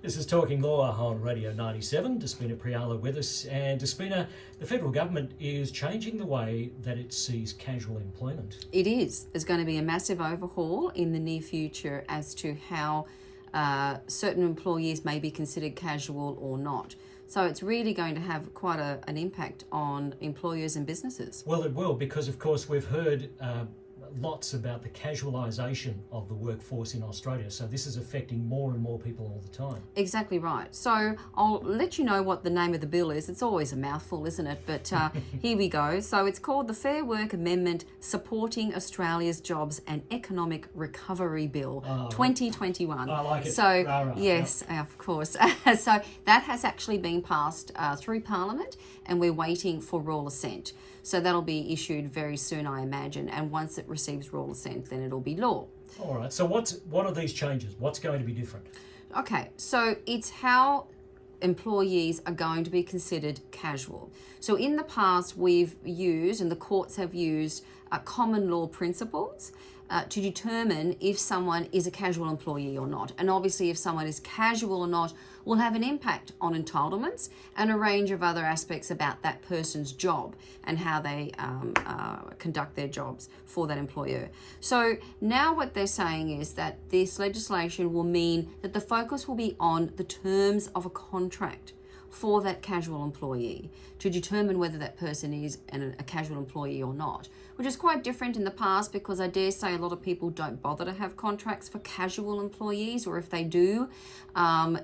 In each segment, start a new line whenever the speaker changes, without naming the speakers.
This is Talking Law on Radio 97. Despina Priala with us. And Despina, the federal government is changing the way that it sees casual employment.
It is. There's going to be a massive overhaul in the near future as to how certain employees may be considered casual or not. So it's really going to have quite an impact on employers and businesses.
Well, it will, because of course we've heard lots about the casualisation of the workforce in Australia. So this is affecting more and more people all the time.
Exactly right. So I'll let you know what the name of the bill is. It's always a mouthful, isn't it? But here we go. So it's called the Fair Work Amendment Supporting Australia's Jobs and Economic Recovery Bill 2021.
I like it.
So yes, of course. So that has actually been passed through Parliament, and we're waiting for royal assent. So that'll be issued very soon, I imagine. And once it receives royal assent, then it'll be law.
All right. So what are these changes? What's going to be different?
Okay, so it's how employees are going to be considered casual. So in the past, we've used, and the courts have used, common law principles to determine if someone is a casual employee or not. And obviously, if someone is casual or not will have an impact on entitlements and a range of other aspects about that person's job and how they conduct their jobs for that employer. So now what they're saying is that this legislation will mean that the focus will be on the terms of a contract for that casual employee to determine whether that person is a casual employee or not, which is quite different in the past, because I dare say a lot of people don't bother to have contracts for casual employees, or if they do,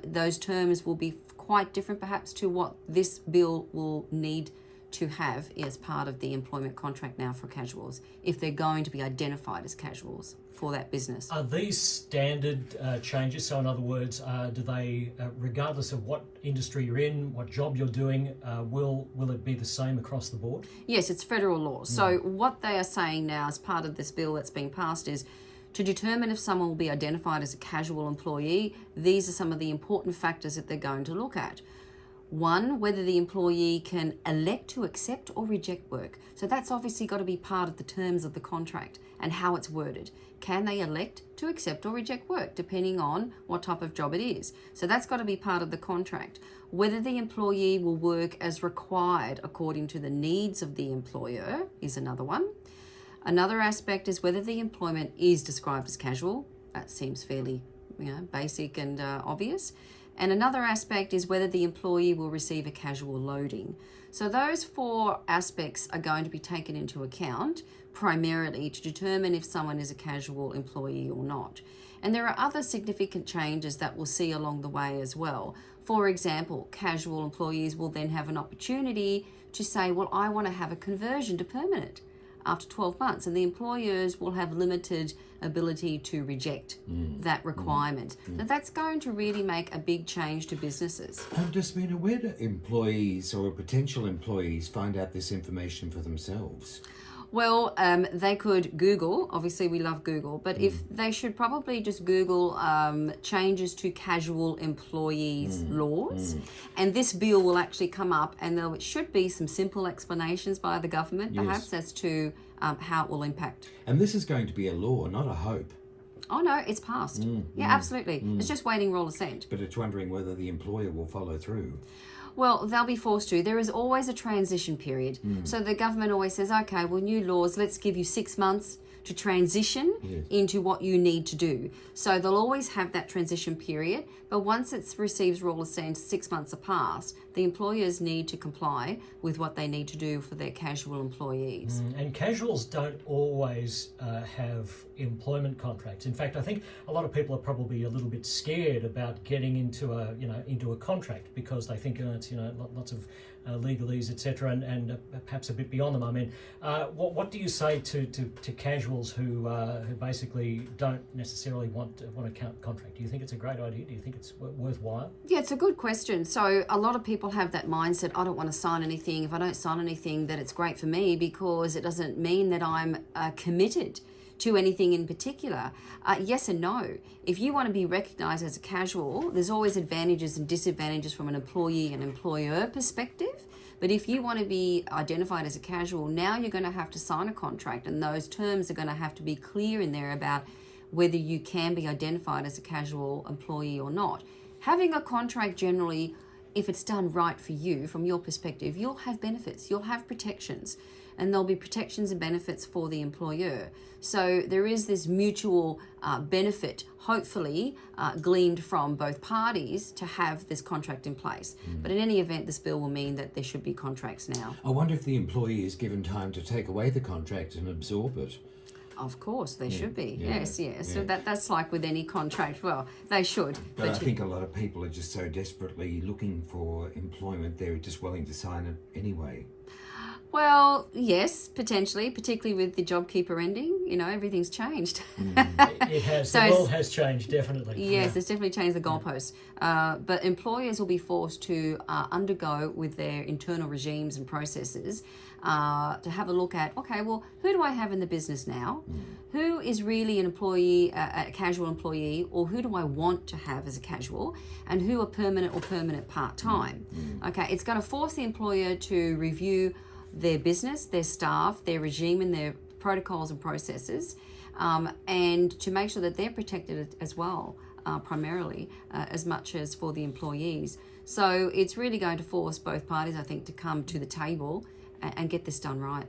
those terms will be quite different perhaps to what this bill will need to have as part of the employment contract now for casuals, if they're going to be identified as casuals for that business.
Are these standard changes? So in other words, do they, regardless of what industry you're in, what job you're doing, will it be the same across the board?
Yes, it's federal law. So what they are saying now as part of this bill that's being passed is to determine if someone will be identified as a casual employee, these are some of the important factors that they're going to look at. One, whether the employee can elect to accept or reject work. So that's obviously got to be part of the terms of the contract and how it's worded. Can they elect to accept or reject work, depending on what type of job it is? So that's got to be part of the contract. Whether the employee will work as required according to the needs of the employer is another one. Another aspect is whether the employment is described as casual. That seems fairly, basic and obvious. And another aspect is whether the employee will receive a casual loading. So those four aspects are going to be taken into account primarily to determine if someone is a casual employee or not. And there are other significant changes that we'll see along the way as well. For example, casual employees will then have an opportunity to say, well, I want to have a conversion to permanent after 12 months, and the employers will have limited ability to reject that requirement. Now that's going to really make a big change to businesses.
Despina, where do employees or potential employees find out this information for themselves?
Well, they could Google. Obviously, we love Google, but if they should probably just Google changes to casual employees laws, and this bill will actually come up, and there should be some simple explanations by the government, perhaps, as to how it will impact.
And this is going to be a law, not a hope.
Oh no, it's passed. Absolutely. It's just waiting royal assent.
But it's wondering whether the employer will follow through.
Well, they'll be forced to. There is always a transition period. So the government always says, okay, well, new laws, let's give you 6 months to transition into what you need to do. So they'll always have that transition period, but once it receives royal assent, 6 months are passed, the employers need to comply with what they need to do for their casual employees.
And casuals don't always have employment contracts. In fact, I think a lot of people are probably a little bit scared about getting into a contract, because they think it's lots of legalese, etc., and perhaps a bit beyond them. I mean, what do you say to casuals who basically don't necessarily want a contract? Do you think it's a great idea? Do you think it's worthwhile?
Yeah, it's a good question. So a lot of people have that mindset, I don't want to sign anything. If I don't sign anything, that it's great for me because it doesn't mean that I'm committed to anything in particular. Yes and no. If you want to be recognised as a casual, there's always advantages and disadvantages from an employee and employer perspective. But if you want to be identified as a casual, now you're going to have to sign a contract, and those terms are going to have to be clear in there about whether you can be identified as a casual employee or not. having a contract generally, if it's done right for you, from your perspective, you'll have benefits, you'll have protections, and there'll be protections and benefits for the employer. So there is this mutual benefit, hopefully, gleaned from both parties to have this contract in place. But in any event, this bill will mean that there should be contracts now.
I wonder if the employee is given time to take away the contract and absorb it.
Of course, they should be.
Yeah,
Yes.
yeah.
So that's like with any contract. Well, they should.
But I think a lot of people are just so desperately looking for employment, they're just willing to sign it anyway.
Well, yes, potentially, particularly with the JobKeeper ending. You know, everything's changed.
It has.
So
The
it's-
world has changed, definitely.
Yes, it's definitely changed the goalposts. But employers will be forced to undergo with their internal regimes and processes to have a look at, okay, well, who do I have in the business now? Who is really an employee, a casual employee, or who do I want to have as a casual, and who are permanent or permanent part-time? Okay, it's going to force the employer to review their business, their staff, their regime and their protocols and processes, and to make sure that they're protected as well, primarily, as much as for the employees. So it's really going to force both parties, I think, to come to the table and get this done right.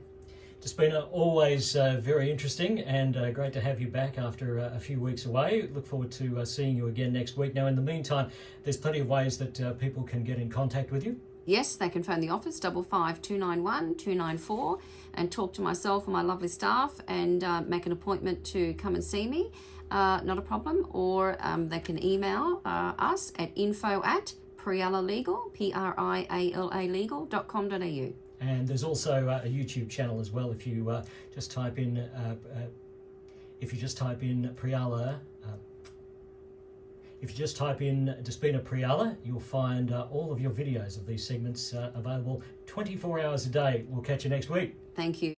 Despina, always very interesting, and great to have you back after a few weeks away. Look forward to seeing you again next week. Now, in the meantime, there's plenty of ways that people can get in contact with you.
Yes, they can phone the office 55 291 294 and talk to myself and my lovely staff and make an appointment to come and see me. Not a problem. Or they can email us at info@Priala Legal, PRIALA legal.com.au.
And there's also a YouTube channel as well. If you just type in Priala. If you just type in Despina Priala, you'll find all of your videos of these segments available 24 hours a day. We'll catch you next week.
Thank you.